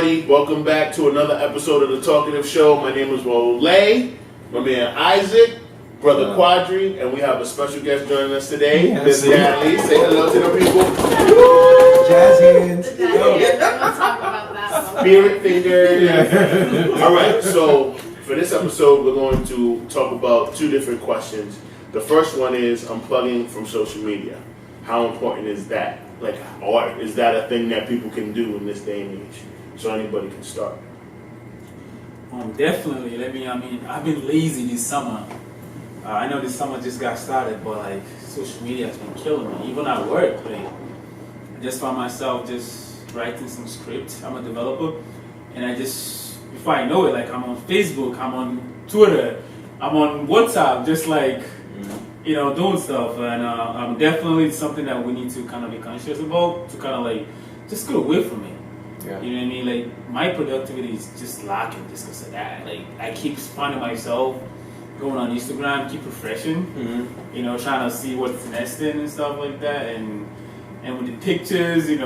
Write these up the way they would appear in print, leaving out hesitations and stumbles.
everybody. Welcome back to another episode of the Talkative Show. My name is Wole, my man Isaac, brother Quadri, and we have a special guest joining us today, Miss Natalie. Say hello to the people. Jazz hands. We'll talk about that one. Spirit fingers. All right, so for this episode, we're going to talk about two different questions. The first one is unplugging from social media. How important is that? Like, or is that a thing that people can do in this day and age? So anybody can start. Definitely. I've been lazy this summer. I know this summer just got started, but like social media has been killing me. Even at work, like I just found myself just writing some script. I'm a developer, and before I know it, like I'm on Facebook, I'm on Twitter, I'm on WhatsApp, just like doing stuff. And definitely something that we need to kind of be conscious about to kind of like just get away from it. Yeah. You know what I mean? Like my productivity is just lacking just because of that. Like I keep finding myself going on Instagram, keep refreshing, trying to see what's next in and stuff like that. And with the pictures, you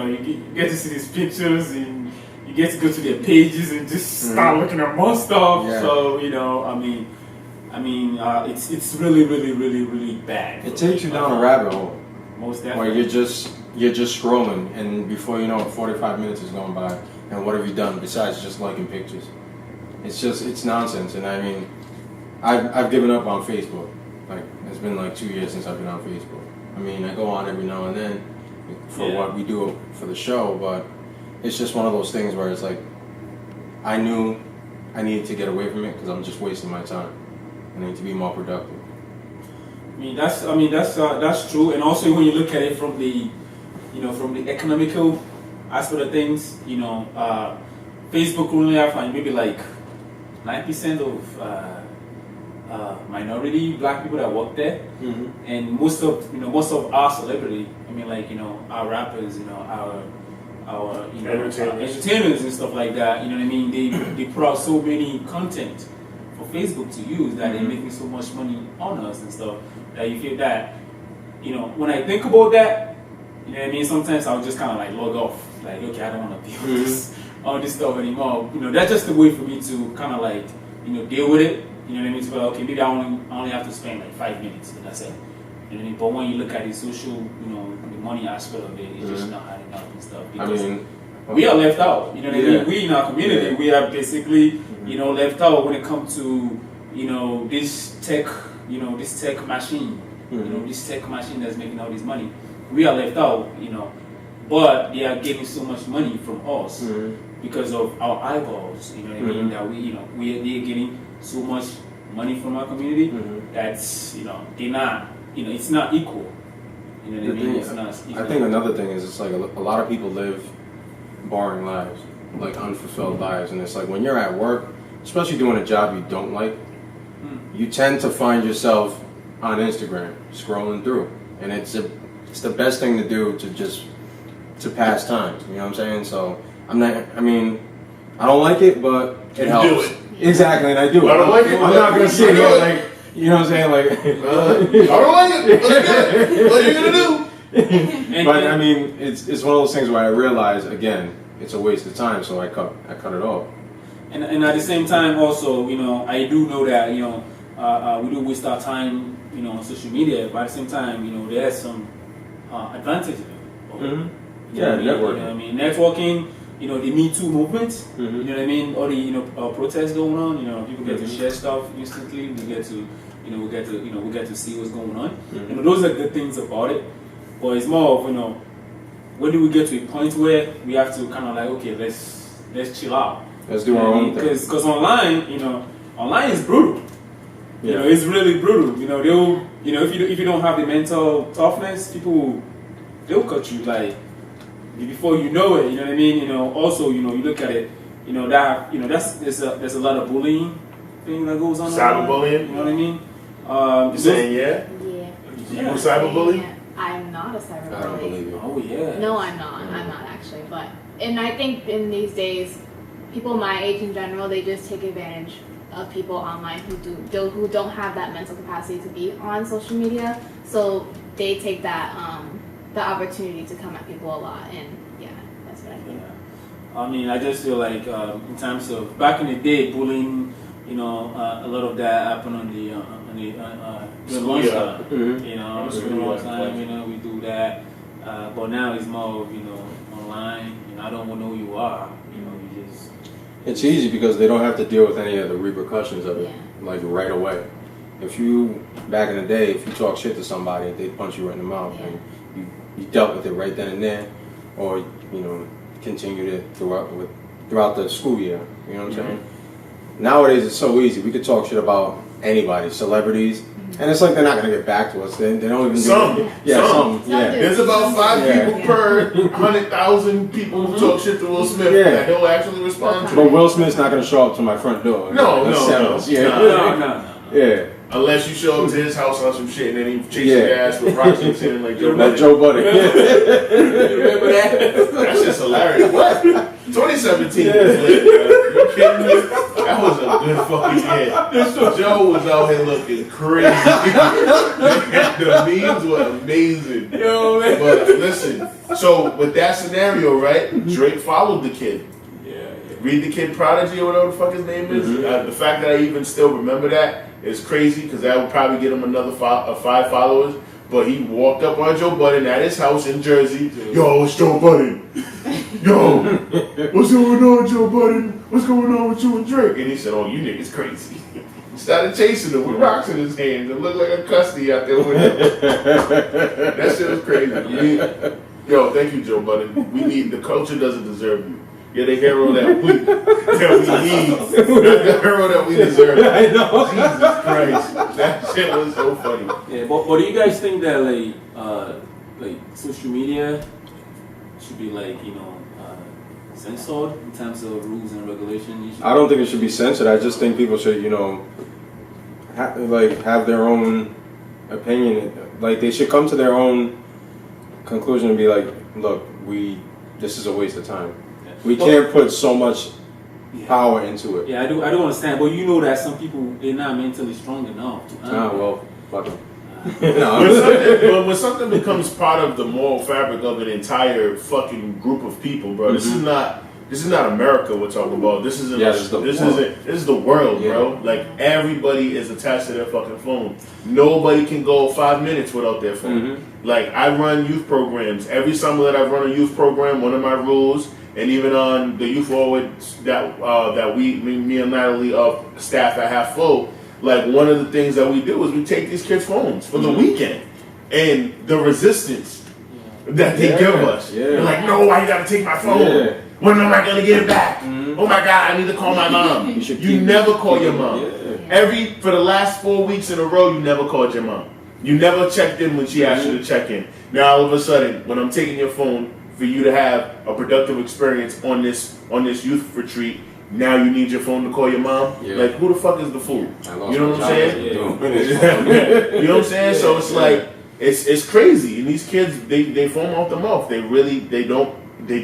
get to see these pictures and you get to go to their pages and just start looking at more stuff. Yeah. So, it's really, really, really, really bad. It takes you down a rabbit hole. Most definitely. Where you're just scrolling, and before you know it, 45 minutes is going by, and what have you done besides just liking pictures? It's nonsense. And I mean, I've given up on Facebook. Like it's been like 2 years since I've been on Facebook. I mean, I go on every now and then for what we do for the show, but it's just one of those things where it's like I knew I needed to get away from it because I'm just wasting my time. I need to be more productive. That's true. And also when you look at it from the economical aspect of things, Facebook only have maybe like 9% of minority black people that work there, and most of our celebrity, our rappers, our entertainers and stuff like that. You know what I mean? They put out so many content for Facebook to use that they're making so much money on us and stuff that you feel that, when I think about that, you know what I mean, sometimes I'll just kind of like log off, like, okay, I don't want to deal with all this stuff anymore. That's just a way for me to kind of like, deal with it. You know what I mean? To be like, okay, maybe I only have to spend like 5 minutes, and that's it. You know what I mean? But when you look at the social, the money aspect of it, it's just not adding up and stuff. Because we are left out. You know what I mean? We in our community, we are basically, left out when it comes to, this tech, this tech machine, this tech machine that's making all this money. We are left out, but they are getting so much money from us because of our eyeballs. You know what I mean? That they're getting so much money from our community that's they're not, it's not equal. You know what I mean? It's not equal. I think another thing is it's like a lot of people live boring lives, like unfulfilled lives, and it's like when you're at work, especially doing a job you don't like, you tend to find yourself on Instagram scrolling through, and it's the best thing to do to pass time. You know what I'm saying? So I don't like it, but it helps. Do it. Exactly, and I do. I don't like it. I'm not gonna sit here like, you know what I'm saying, like. I don't like it. What are you gonna do? But I mean, it's one of those things where I realize again, it's a waste of time, so I cut it off. And at the same time, also, I do know that we do waste our time, on social media. But at the same time, there's some advantage of it. Yeah, networking. You know what I mean? Networking. The Me Too movement. You know what I mean? All the protests going on. People get to share stuff instantly. We get to we get to see what's going on. Those are good things about it. But it's more of when do we get to a point where we have to kind of like, okay, let's chill out. Let's do our own thing. Because online, online is brutal. It's really brutal. They'll if you don't have the mental toughness, they'll cut you like before you know it. You know what I mean? Also, you look at it. There's a lot of bullying thing that goes on. Cyberbullying. You know what I mean? You saying yeah? You a cyberbully? Yeah. I'm not a cyberbully. I don't believe you. Oh yeah. No, I'm not. I'm not actually. And I think in these days, people my age in general, they just take advantage of people online who don't have that mental capacity to be on social media. So they take that the opportunity to come at people a lot, and yeah, that's what I think. I mean, I just feel like in terms of back in the day, bullying, a lot of that happened on the lunchtime. You know, during lunchtime, we do that. But now it's more of online. I don't know who you are. You just. It's easy because they don't have to deal with any of the repercussions of it, like right away. If you, back in the day, if you talk shit to somebody, they'd punch you right in the mouth, and you dealt with it right then and there, or continued it throughout the school year. You know what I'm saying? Nowadays it's so easy. We could talk shit about anybody, celebrities, and it's like they're not gonna get back to us. They don't even. Some. There's about 5 people per 100,000 people who talk shit to Will Smith that he'll actually respond to. But Will Smith's not gonna show up to my front door. No. Yeah. Unless you show up to his house on some shit and then he chases your ass with rocks and shit like Joe Budden. Remember that? That's just hilarious. What? 2017 was lit, bro. You kidding me? That was a good fucking year. Joe was out here looking crazy. The memes were amazing. Yo, man. But listen, so with that scenario, right? Drake followed the kid. Read the Kid Prodigy or whatever the fuck his name is. The fact that I even still remember that is crazy because that would probably get him another 5 followers. But he walked up on Joe Budden at his house in Jersey. Yo, it's Joe Budden. Yo, what's going on, Joe Budden? What's going on with you and Drake? And he said, oh, you niggas crazy. He started chasing him with rocks in his hands. It looked like a custody out there with him. That shit was crazy. Yo, thank you, Joe Budden. The culture doesn't deserve you. You're the hero that we need. Not the hero that we deserve. I know. Jesus Christ. That shit was so funny. Yeah, but do you guys think that like social media should be censored in terms of rules and regulations? I don't think it should be censored. I just think people should, have their own opinion. Like they should come to their own conclusion and be like, look, this is a waste of time. We can't put so much power into it. Yeah, I do understand, but you know that some people they're not mentally strong enough to. Fuck them. When something becomes part of the moral fabric of an entire fucking group of people, bro, this is not America we're talking about. This is the world, bro. Like everybody is attached to their fucking phone. Nobody can go 5 minutes without their phone. Like I run youth programs. Every summer that I run a youth program, one of my rules. And even on the youth forward that me and Natalie staff at Half Full, like one of the things that we do is we take these kids' phones for the weekend, and the resistance that they give us. They're like, no, why you gotta take my phone? When am I gonna get it back? Oh my God, I need to call my mom. You never call your mom. For the last 4 weeks in a row, you never called your mom. You never checked in when she asked you to check in. Now all of a sudden, when I'm taking your phone for you to have a productive experience on this youth retreat, now you need your phone to call your mom. Like who the fuck is the fool? You know what I'm saying? You know what I'm saying? So it's like it's crazy, and these kids they foam off the mouth. They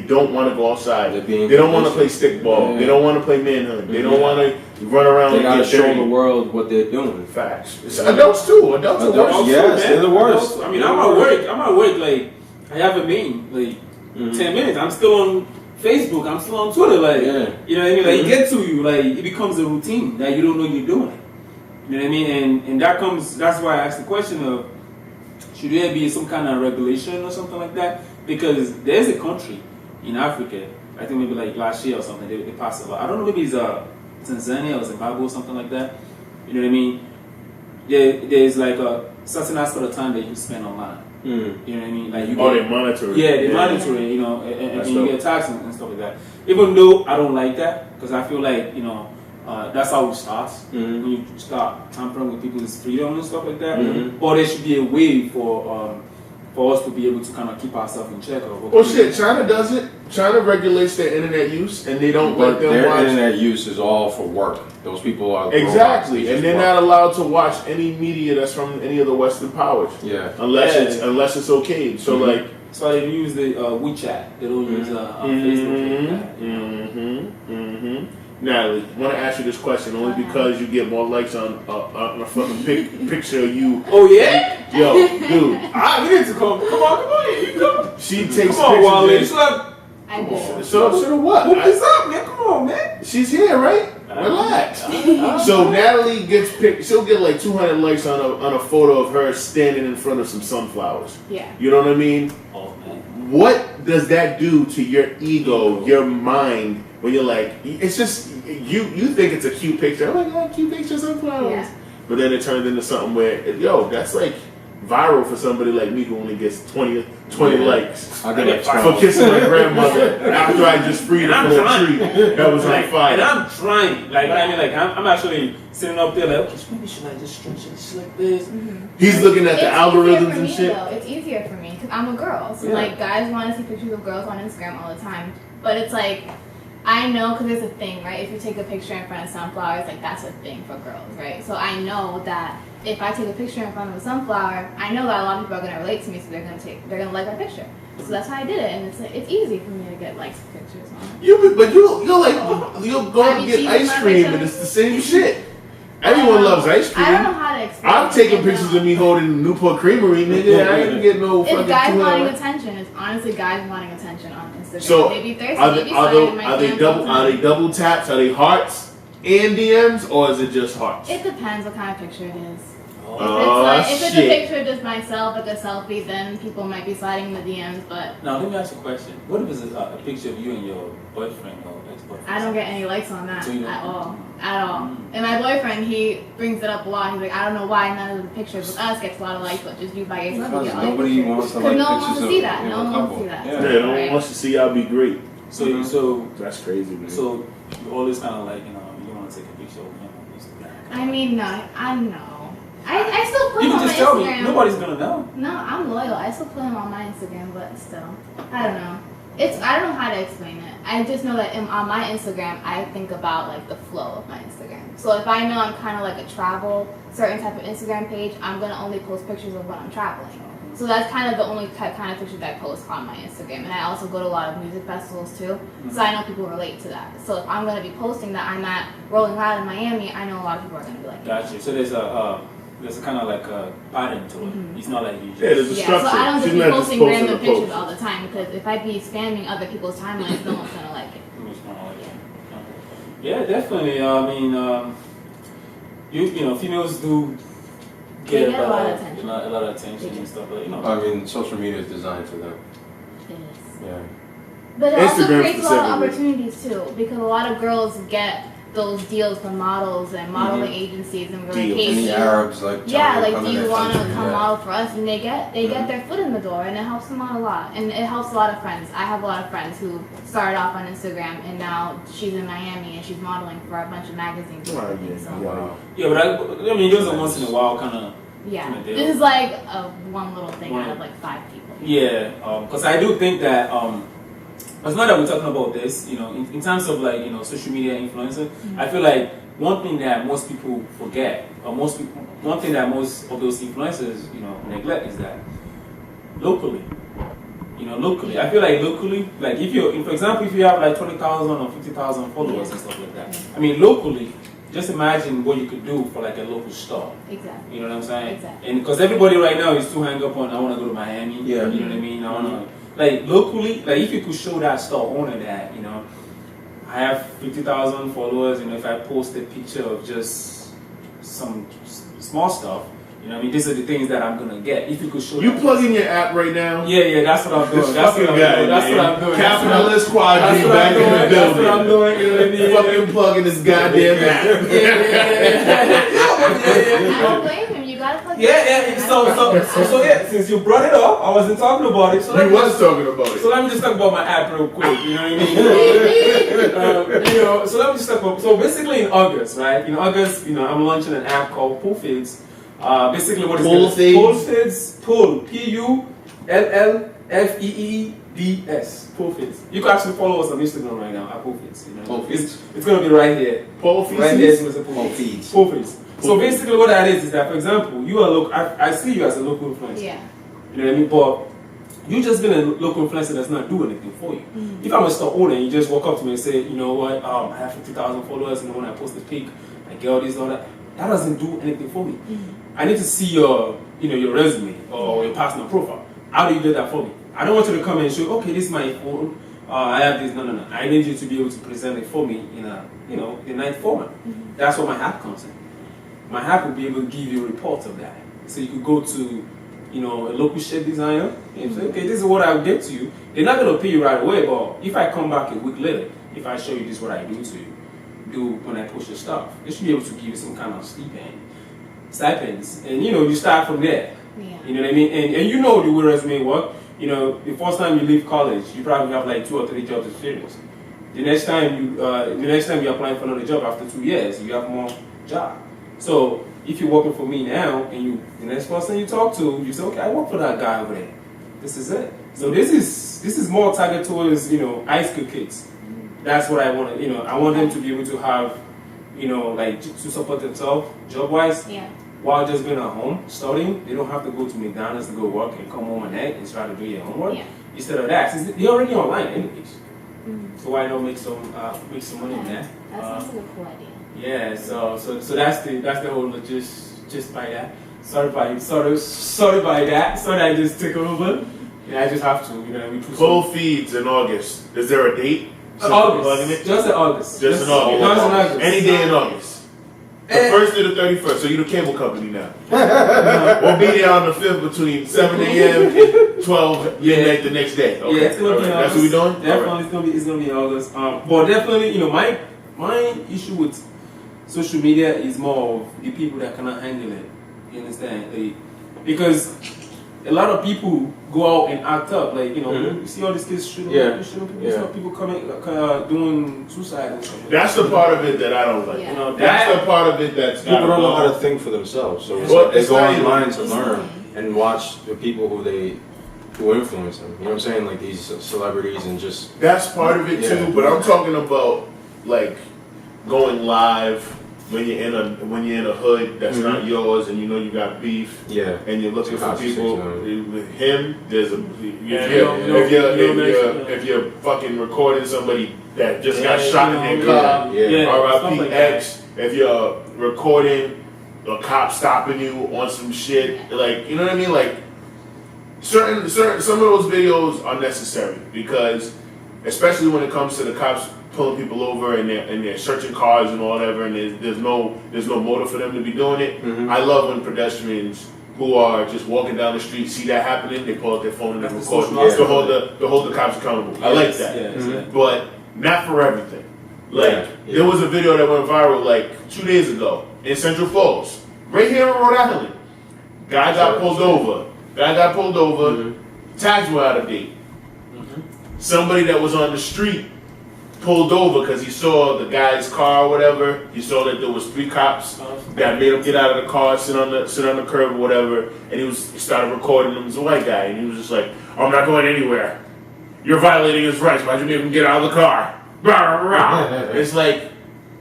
don't want to go outside. They don't want to play stickball. They don't want to play manhunt. They don't want to run around. They gotta show the world what they're doing. Facts. It's adults too. Adults are worse. Yes, they're the worst. I mean, I'm at work. Like I haven't been 10 minutes. I'm still on Facebook. I'm still on Twitter. You know what I mean? Like it gets to you. Like it becomes a routine that you don't know you're doing. You know what I mean? And that's why I asked the question of should there be some kind of regulation or something like that? Because there's a country in Africa, I think maybe like last year or something, they passed a law. I don't know, maybe it's Tanzania or Zimbabwe or something like that. You know what I mean? There's like a certain aspect of time that you spend online. You know what I mean? Like they monitor it. Yeah, they monitor it, and you get taxed and stuff like that. Even though I don't like that, because I feel like, that's how it starts. When you start tampering with people's freedom and stuff like that. But there should be a way for us to be able to kind of keep ourselves in check. Well, shit, China does it. China regulates their internet use, and they don't let them their watch. Their internet use is all for work. Those people are exactly, and they're not allowed to watch any media that's from any of the Western powers. Unless it's okay. So like, so they use the WeChat. They don't use Facebook. Natalie, I want to ask you this question only because you get more likes on a fucking picture of you. Oh yeah? Yo, dude. We need to come. Come on. You come. She takes come on, pictures. Wally. I do. So what? Whoop this up, man. Come on, man. She's here, right? Relax. So Natalie gets picked. She'll get like 200 likes on a photo of her standing in front of some sunflowers. Yeah. You know what I mean? Oh man. What does that do to your ego, your mind, when you're like, it's just you think it's a cute picture. Oh my god, cute picture of sunflowers. Yeah. But then it turns into something where, yo, that's like viral for somebody like me who only gets 20 likes I get for kissing my grandmother after I just freed her from a tree that was on fire. And I'm trying. Like, I mean, like, I'm actually sitting up there like, okay, maybe should I just stretch it just like this? Mm-hmm. He's looking at the algorithms and shit. Though. It's easier for me because I'm a girl. So, yeah. like, guys want to see pictures of girls on Instagram all the time. But it's like, I know, because there's a thing, right? If you take a picture in front of sunflowers, like, that's a thing for girls, right? So I know that if I take a picture in front of a sunflower, I know that a lot of people are going to relate to me, so they're going to like my picture. So that's how I did it, and it's easy for me to get likes of pictures on it. But you'll go and get ice cream, and it's the same shit. Everyone loves ice cream. I don't know how to explain I've taken pictures of me holding Newport Creamery, nigga. I didn't get no fucking. It's guys wanting attention. It's honestly guys wanting attention on Instagram. So maybe thirsty, are they double taps? Are they hearts and DMs, or is it just hearts? It depends what kind of picture it is. If it's a picture of just myself, like a selfie, then people might be sliding in the DMs, but... Now, let me ask you a question. What if it's a picture of you and your boyfriend or ex-boyfriend? I don't get any likes on that at all. And my boyfriend, he brings it up a lot. He's like, I don't know why none of the pictures with us gets a lot of likes, but just you by yourself because get all the nobody wants to like no one pictures wants to of see that. a No one wants couple. to see that. Yeah, no one wants to see y'all be great. So that's crazy, man. So you always kind of like, you want to take a picture of him on Instagram. I mean, no, I know. I still put you him can on just my tell Instagram. me. Nobody's gonna know. No, I'm loyal. I still put him on my Instagram, but still, I don't know. I don't know how to explain it. I just know that on my Instagram, I think about like the flow of my Instagram. So if I know I'm kind of like a certain type of Instagram page, I'm gonna only post pictures of when I'm traveling. So that's kind of the only kind of pictures that I post on my Instagram. And I also go to a lot of music festivals too, so I know people relate to that. So if I'm gonna be posting that I'm at Rolling Loud in Miami, I know a lot of people are gonna be like, gotcha. So there's a kind of like a pattern to it. Mm-hmm. It's not like you just... there's a structure. So I don't just She's be not just posting posting random a pictures post. all the time, because if I be spamming other people's timelines, no one's gonna like it. Yeah, definitely. I mean, you know, females do get a lot of attention. A lot of attention and stuff, but I mean, social media is designed for them. It is. Yeah. But it also Instagram creates a lot of specifically. opportunities too, because a lot of girls get those deals from models and modeling agencies and we're like, Deals. hey, And do the you- Arabs like yeah, trying to like come do in you their want to country, come yeah. model for us? And they get their foot in the door, and it helps them out a lot, and it helps a lot of friends. I have a lot of friends who started off on Instagram and now she's in Miami and she's modeling for a bunch of magazines. and Oh, everything, yeah. so. Wow. yeah, but I mean, there's a once in a while kind of... Yeah, Kinda deal. this is like a one little thing One. out of like 5 people. Yeah, because I do think that it's not that we're talking about this, you know, in terms of like, you know, social media influencer. I feel like one thing that most people forget, or one thing that most of those influencers, you know, neglect is that locally, I feel like locally, like if for example, if you have like 20,000 or 50,000 followers and stuff like that, I mean, locally, just imagine what you could do for like a local store. Exactly. You know what I'm saying? Exactly. And because everybody right now is too hung up on, I want to go to Miami. Yeah. You know what I mean? I want to, like, locally, like, if you could show that store owner that, you know, I have 50,000 followers, and if I post a picture of just some small stuff, you know what I mean? These are the things that I'm going to get. If you could show You that. plug in your app right now. Yeah, that's what I'm doing. This That's what fucking I'm guy, doing. That's man. what I'm doing. Capitalist quadrille That's what back I'm in the doing. building. That's what I'm doing. You know what I mean? Fucking plugging this goddamn app. I don't blame him. You gotta plug Yeah. So yeah, since you brought it up, I wasn't talking about it. So You was talking about it. So let me just talk about my app real quick. You know what I mean? You know, so let me just talk about. So basically, in August, right? In August, you know, I'm launching an app called Pool Feeds. Basically, what is Pool Feeds? Pool Feeds? Pool. PULLFEEDS. Pool Feeds. You can actually follow us on Instagram right now at Pool Feeds. You know? Pool Feeds. It's gonna be right here. Pool Feeds? Right there, it's Pool Feeds. Pool Feeds. So basically, what that is that, for example, you are local. I see you as a local influencer. Yeah. You know what I mean? But you just been a local influencer that's not doing anything for you. Mm-hmm. If I'm a store owner and you just walk up to me and say, you know what, I have 50,000 followers, and when I post a pic, I get all this, all that. That doesn't do anything for me. Mm-hmm. I need to see your, you know, your resume or your personal profile. How do you do that for me? I don't want you to come and show, okay, this is my phone. I have this. No. I need you to be able to present it for me in a, in nice format. That's what my app comes in. My app will be able to give you reports of that. So you could go to, a local shape designer and say, okay, this is what I'll get to you. They're not going to pay you right away, but if I come back a week later, if I show you this is what I do to you, when I push your stuff, they should be able to give you some kind of stipends, and you start from there. Yeah. You know what I mean? And the way resume work. The first time you leave college, you probably have like 2 or 3 jobs experience. The next time you're applying for another job after 2 years, you have more job. So if you're working for me now, and the next person you talk to, you say, okay, I work for that guy over there. This is it. So this is more targeted towards high school kids. That's what I want to, I want them to be able to have, like to support themselves job-wise. Yeah. While just being at home studying. They don't have to go to McDonald's to go work and come home at night and try to do your homework. Yeah. Instead of that, since they're already online anyways. So why not make some money in that? That sounds like a cool idea. Yeah, so that's the whole just by that. Sorry by that. Sorry I just took over. Yeah, I just have to, we put Full feeds in August. Is there a date? August. Just in August. Just in August. Any day in August. The 1st to the 31st. So you're the cable company now. We'll be there on the 5th between 7 a.m. and 12 midnight the next day. Okay. Yeah, it's gonna be in That's August. what we're doing? Definitely, it's gonna be in August. But definitely, my issue with social media is more of the people that cannot handle it. You understand? Because a lot of people go out and act up, like you see all these kids shooting people, people coming doing suicide and stuff. That's the part of it that I don't like. Yeah. That's the part of it that's People don't know how to think for themselves, so they go online to learn and watch the people who influence them. You know what I'm saying? Like these celebrities and just. That's part of it too, but I'm talking about like going live when you're in a hood that's not yours and you got beef. Yeah. And you're looking for people. With him, there's if you're fucking recording somebody that just got shot in their car, R.I.P. X. If you're recording a cop stopping you on some shit, like you know what I mean, like certain some of those videos are necessary because especially when it comes to the cops pulling people over and they're searching cars and whatever, and there's no motive for them to be doing it. I love when pedestrians who are just walking down the street see that happening, they pull out their phone and they record to hold the cops accountable. I like that, but not for everything. Like there was a video that went viral like 2 days ago in Central Falls, right here in Rhode Island. Guy got pulled over. Tags were out of date. Somebody that was on the street pulled over because he saw the guy's car or whatever. He saw that there was 3 cops that made him get out of the car, sit on the curb or whatever, and he started recording him as a white guy, and he was just like, "I'm not going anywhere. You're violating his rights. Why'd you make him get out of the car?" Rah, rah. It's like,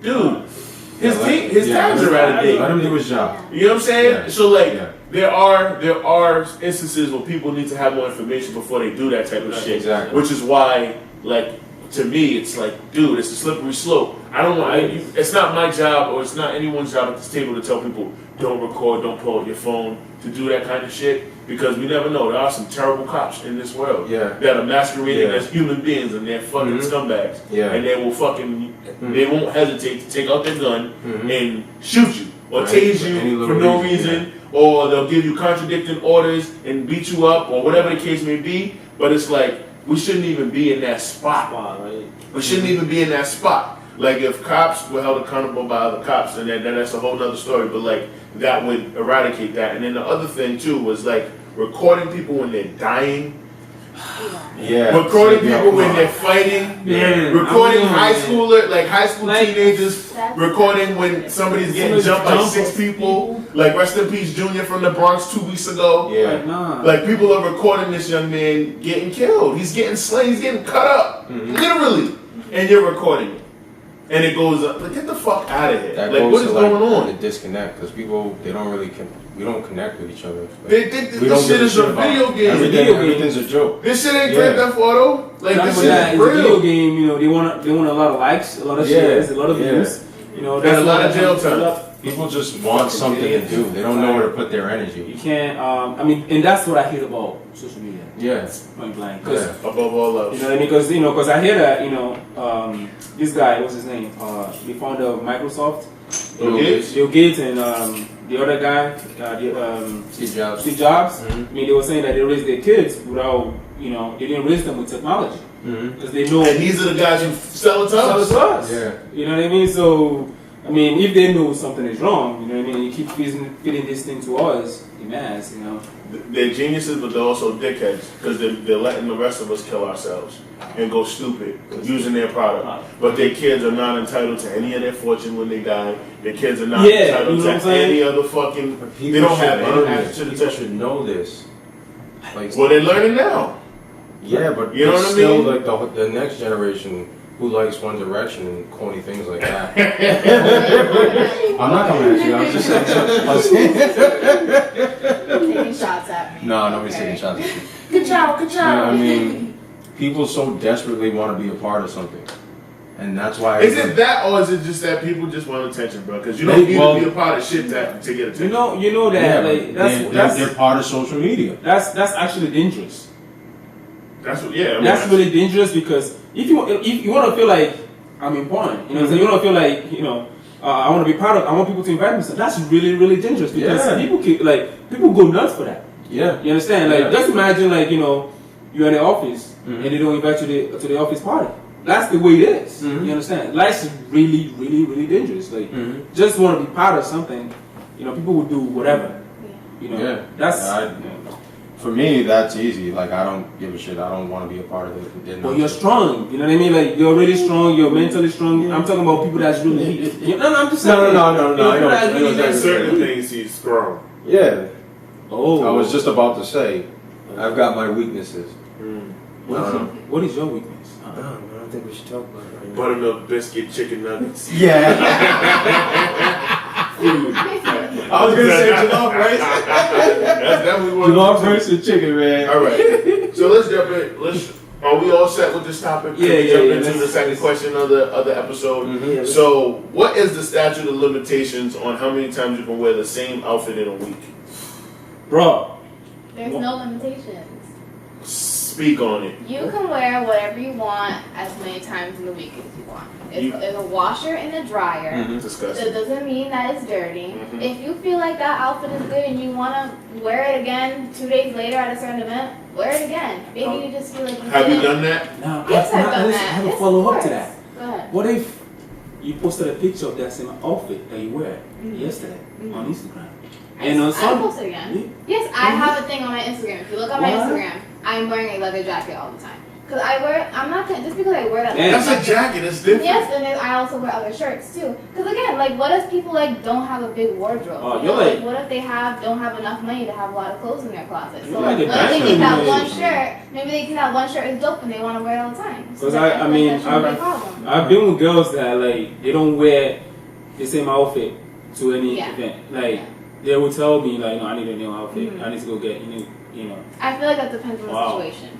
dude, his tags are out of date. Let him do his job. You know what I'm saying? Yeah. So there are instances where people need to have more information before they do that type of shit. Exactly. Which is why, to me, it's like, dude, it's a slippery slope. I don't want. It's not my job, or it's not anyone's job at this table to tell people don't record, don't pull out your phone, to do that kind of shit, because we never know. There are some terrible cops in this world that are masquerading as human beings, and they're fucking scumbags. And they will they won't hesitate to take out their gun and shoot you or tase you for no reason, or they'll give you contradicting orders and beat you up or whatever the case may be. But it's like, we shouldn't even be in that spot. We shouldn't even be in that spot. Like, if cops were held accountable by other cops, and then that's a whole nother story, but like, that would eradicate that. And then the other thing too was like recording people when they're dying. Recording people when they're fighting. Recording high school teenagers. Recording when somebody's getting jumped by 6 people. Like, rest in peace, Junior from the Bronx 2 weeks ago. Like, people are recording this young man getting killed. He's getting slain. He's getting cut up. Literally. And you're recording it. And it goes up. Like, get the fuck out of here. That like, what is going on? The disconnect, because people, they don't really we don't connect with each other. Like, this shit is a video game. Everything's a joke. This shit ain't Grand Theft Auto. Like, this shit is real. It's a video game. They want a lot of likes, a lot of shares, a lot of views. And a lot of jail time. People just want something to do. They don't know where to put their energy. You can't. I mean, and that's what I hate about social media. Yeah. Point blank. Because Above all else. you know what I mean? Because I hear that this guy, what's his name? The founder of Microsoft, Bill Gates, and the other guy, Steve Jobs. Steve Jobs. I mean, they were saying that they raised their kids without, they didn't raise them with technology because they know. And these are the guys who sell it to us. Yeah. You know what I mean? So, I mean, if they know something is wrong, you know what I mean, you keep feeding this thing to us, the mass, They're geniuses, but they're also dickheads because they're letting the rest of us kill ourselves and go stupid using their product. But their kids are not entitled to any of their fortune when they die. Their kids are not entitled to any other fucking. They don't have any access to the People should know this. Like, well, they're learning now. Yeah, but you know what I still, mean? like the next generation who likes One Direction and corny things like that. I'm not coming at you. I'm just saying. Taking shots at me. No, nobody's taking shots at you. Good job, good job. You know what I mean, people so desperately want to be a part of something, and that's why. Is it that, or is it just that people just want attention, bro? Because you don't need to be a part of shit to get attention. You know that they're part of social media. That's actually dangerous. That's what, that's really dangerous because if you want to feel like I'm important, you want to feel like I want to be part of. I want people to invite me. So that's really, really dangerous because people go nuts for that. Yeah, you understand? Like, just imagine you're in the office and they don't invite you to the office party. That's the way it is. You understand? Life's really, really, really dangerous. Like, just want to be part of something. People will do whatever. That's. For me, that's easy. Like, I don't give a shit. I don't want to be a part of it. Well, you're strong. You know what I mean? Like, you're really strong. You're mentally strong. I'm talking about people that's really weak. No, I'm just saying. No. Certain things he's strong. Yeah. Oh. I was just about to say, I've got my weaknesses. What is your weakness? I don't think we should talk about it right now. Buttermilk biscuit, chicken nuggets. Yeah. Food. I was gonna say jollof rice. That's definitely one. Jollof rice and chicken, man. All right. So let's jump in. Are we all set with this topic? Yeah. Jump into the second question of the episode. So, what is the statute of limitations on how many times you can wear the same outfit in a week? Bro. There's no limitations. Speak on it. You can wear whatever you want as many times in the week as you want. It's a washer and a dryer. Disgusting. It doesn't mean that it's dirty. If you feel like that outfit is good and you want to wear it again 2 days later at a certain event, wear it again. Maybe you just feel like Have you done that? No, yes, I've done I that. have a follow-up to that. Go ahead. What if you posted a picture of that same outfit that you wear yesterday on Instagram? And on I Sunday, post it again. Yes, I have a thing on my Instagram. If you look on my Instagram, I'm wearing a leather jacket all the time. Because I'm not, just because I wear that leather That's a jacket, it's different. Yes, and then I also wear other shirts too. Because again, what if people don't have a big wardrobe? Oh, What if they don't have enough money to have a lot of clothes in their closet? So like what if they think that one shirt, maybe they think that one shirt is dope and they want to wear it all the time. Because I've been with girls that they don't wear the same outfit to any event. They will tell me no, I need a new outfit. I need to go get new. I feel like that depends on the situation.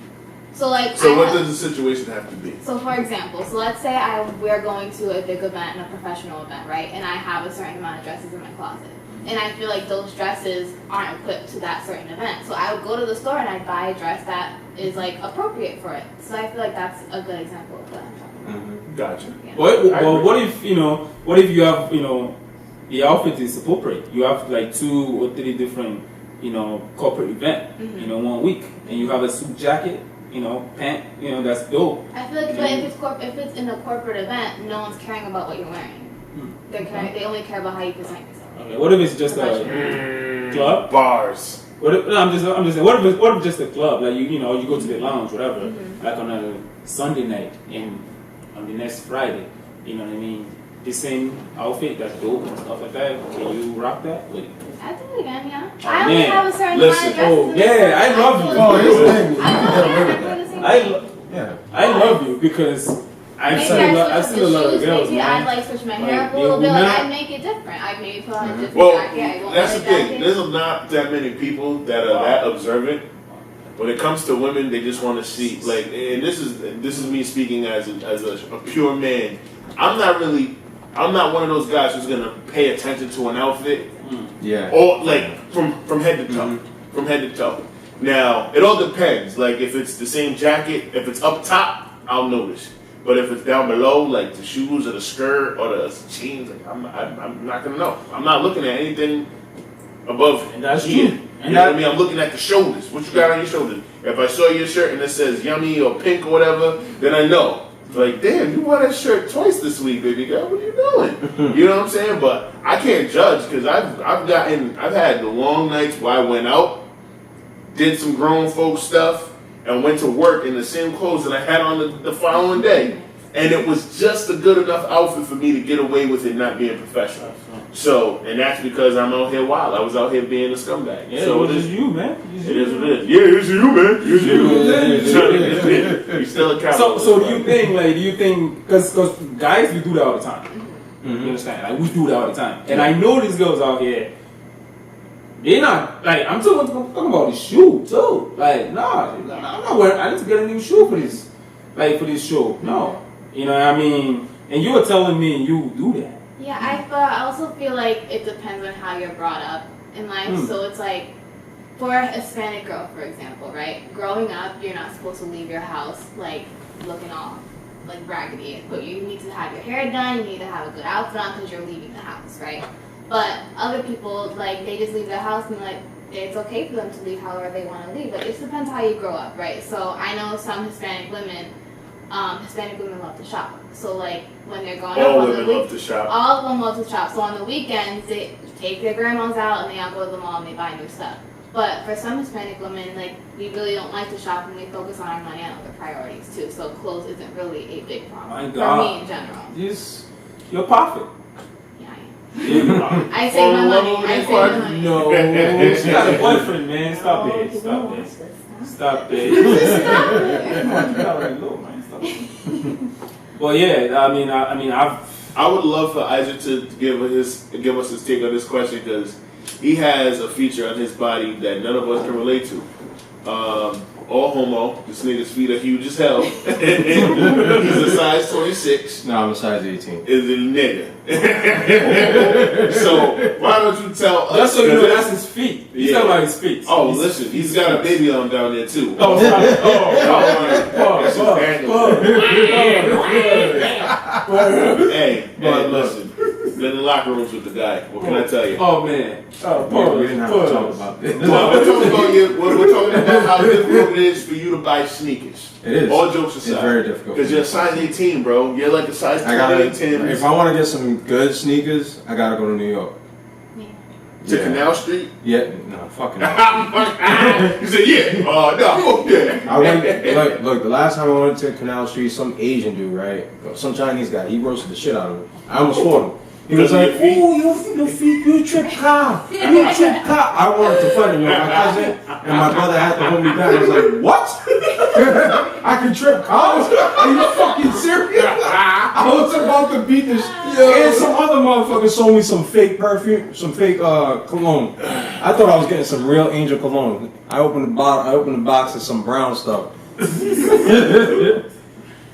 So So what does the situation have to be? So for example, let's say we're going to a big event and a professional event, right? And I have a certain amount of dresses in my closet. And I feel like those dresses aren't equipped to that certain event. So I would go to the store and I'd buy a dress that is appropriate for it. So I feel like that's a good example of what I'm talking about. Gotcha. Yeah. Well, what if you have the outfit is appropriate? You have 2 or 3 different corporate event 1 week, and you have a suit jacket. Pant, that's dope. I feel like, but if it's in a corporate event, no one's caring about what you're wearing. They only care about how you present yourself. Okay. What if it's just a club? Bars. I'm just saying. What if it's just a club? You go to the lounge, whatever. Like on a Sunday night and on the next Friday. You know what I mean? The same outfit that's dope and stuff like that. Can you rock that? I do it again, yeah. I only have a certain amount of dresses. I love you. I love you because I've seen a lot of girls. Maybe I'd switch my hair up a little bit. I'd make it different. I'd maybe put on a different jacket. That's the thing. There's not that many people that are that observant. When it comes to women, they just want to see and this is me speaking as a pure man. I'm not really I'm not one of those guys who's gonna pay attention to an outfit. Yeah. Or like from head to toe. From head to toe. Now, it all depends. Like if it's the same jacket, if it's up top, I'll notice. But if it's down below, like the shoes or the skirt or the jeans, like I'm not gonna know. I'm not looking at anything above And that's here. true. You know what I mean? I'm looking at the shoulders. What you got on your shoulders? If I saw your shirt and it says yummy or pink or whatever, then I know. Like, damn, you wore that shirt twice this week, baby girl. What are you doing? You know what I'm saying? But I can't judge because I've had the long nights where I went out, did some grown folk stuff, and went to work in the same clothes that I had on the following day. And it was just a good enough outfit for me to get away with it not being professional. So, and that's because I'm out here wild. I was out here being a scumbag. Yeah, so it is you, man. It is what it is. Yeah, it's you, man. It's you. You're still a cowboy. So do you think, because guys, we do that all the time. You understand? Like, we do that all the time. And I know these girls out here, they're not, like, I'm talking about the shoe, too. Like, nah, I'm not wearing, I need to get a new shoe for this, like, for this show. No. You know what I mean? And you were telling me you do that. Yeah, I also feel like it depends on how you're brought up in life. So it's like, for a Hispanic girl, for example, right? Growing up, you're not supposed to leave your house, like, looking all, like, raggedy. But you need to have your hair done, you need to have a good outfit on because you're leaving the house, right? But other people, like, they just leave their house and, like, it's okay for them to leave however they want to leave. But it just depends how you grow up, right? So I know some Hispanic women love to shop. So, like, when they're going all out on women the love to shop. all of them love to shop. So on the weekends, they take their grandmas out and they all go to the mall and they buy new stuff. But for some Hispanic women, like, we really don't like to shop and we focus on our money and other priorities too. So clothes isn't really a big problem My for God. me in general. You're perfect. Yeah, Yeah. I save my money. I save my money. No, she got a boyfriend, man. Stop it. Stop it. Stop it. Well, yeah. I mean, I would love for Isaac to give us his take on this question because he has a feature on his body that none of us can relate to. All homo. This nigga's feet are huge as hell. He's a size 26. No, I'm a size 18. Is a nigga. So why don't you tell us? just so you know, that's his feet. He's talking about his feet. Oh, listen, he's got a baby on down there too. Oh, Hey, listen. Been in the locker rooms with the guy. What can I tell you? Oh man. We didn't have to talk about this. Well, we're talking about how difficult it is for you to buy sneakers. It is. All jokes aside. It's very difficult. Because you're a size 18, bro. You're like a size 20 Tim. If I want to get some good sneakers, I gotta go to New York. To Canal Street? Yeah, no, fucking no. You said, yeah. Oh, no, okay. I went, look, the last time I went to Canal Street, some Asian dude, right? Some Chinese guy, he roasted the shit out of me. I almost fought him. He was like, "Ooh, your feet, you trip car, you trip car." I wanted to fight him, my cousin and my brother had to hold me back. I was like, "What? I can trip cars? Are you fucking serious?" I was about to beat this. And some other motherfucker sold me some fake perfume, some fake cologne. I thought I was getting some real angel cologne. I opened the box of some brown stuff.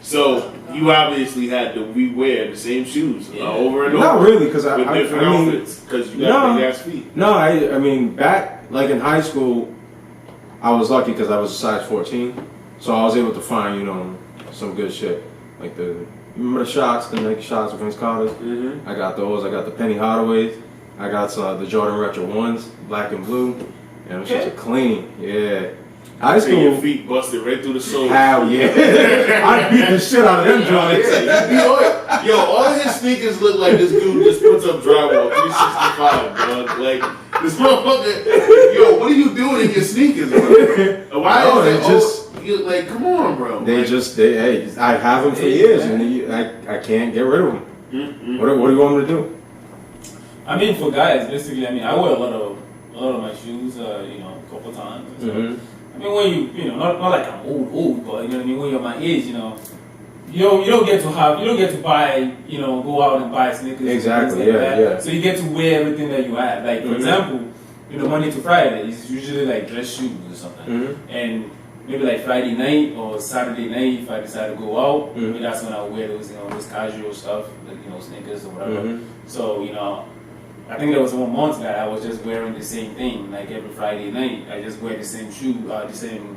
So you obviously had to wear the same shoes over and over. Not really, because with different outfits because you got big ass feet. No, I mean back like in high school, I was lucky because I was a size 14, so I was able to find some good shit like remember the Nike shots with Vince Carter. I got those. I got the Penny Hardaways. I got the Jordan Retro ones, black and blue, and those shits are clean. Yeah. High school. Your feet busted right through the sole. Hell yeah. I beat the shit out of them joints. Yo, all his sneakers look like this dude just puts up drywall 365, bro. Like, this motherfucker, yo, what are you doing in your sneakers, bro? Why like, come on, bro. Hey, I have them for years, and I can't get rid of them. What do you want me to do? I mean, for guys, basically, I wear a lot of my shoes, a couple times. I mean, when you not like I'm old, but you know what I mean. When you're my age, you don't get to buy, go out and buy sneakers. Exactly. Like Yeah. So you get to wear everything that you have. Like for example, Monday to Friday is usually like dress shoes or something, and maybe like Friday night or Saturday night, if I decide to go out, maybe that's when I wear those, those casual stuff, like, sneakers or whatever. So, I think there was 1 month that I was just wearing the same thing, like every Friday night. I just wear the same the same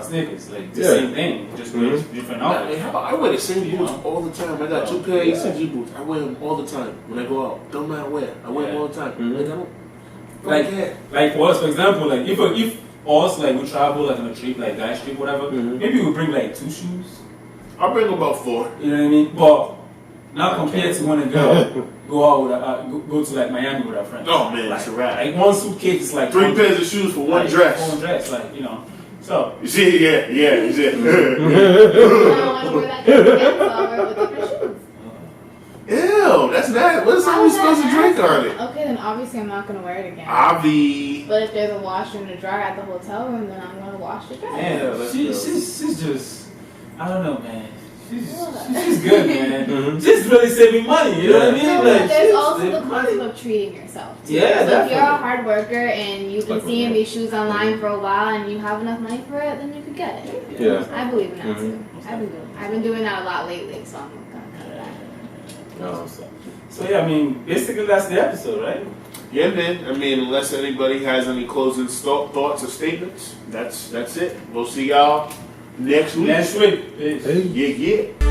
sneakers, like the same thing, just wear different outfits. I wear the same boots all the time. I got 2 pair of ECG boots. I wear them all the time when I go out. Don't matter where. I wear them all the time. Like, I don't. For us, for example, like if us like we travel like on a trip, like guys trip, whatever, maybe we bring like 2 shoes. I'll bring about 4. You know what I mean? But now compared to when a girl go out with go to like Miami with her friends. Oh man, like, that's a wrap. Like 1 suitcase is like 3 pairs of shoes for 1 dress. 1 dress, like So you see, yeah. You see. I don't want to wear that dress again, so I'll wear it with different shoes. Ew, that's nasty. What's How we is that supposed to drink on it? Okay, then obviously I'm not going to wear it again. Avi. But if there's a washer and a dryer at the hotel room, then I'm going to wash the dryer. man, she's just, I don't know, man. She's good, man. She's really saving money, you know what I mean? No, Like, but there's also the concept of treating yourself. Too. Yeah, so if definitely. you're a hard worker and you've been seeing these shoes online for a while and you have enough money for it, then you could get it. Yeah. I believe in that too. I've been doing that a lot lately, so I'm gonna cut it back. So yeah, I mean, basically that's the episode, right? Yeah, man. I mean, unless anybody has any closing thoughts or statements, that's it. We'll see y'all next week. Next week. Peace. Yeah.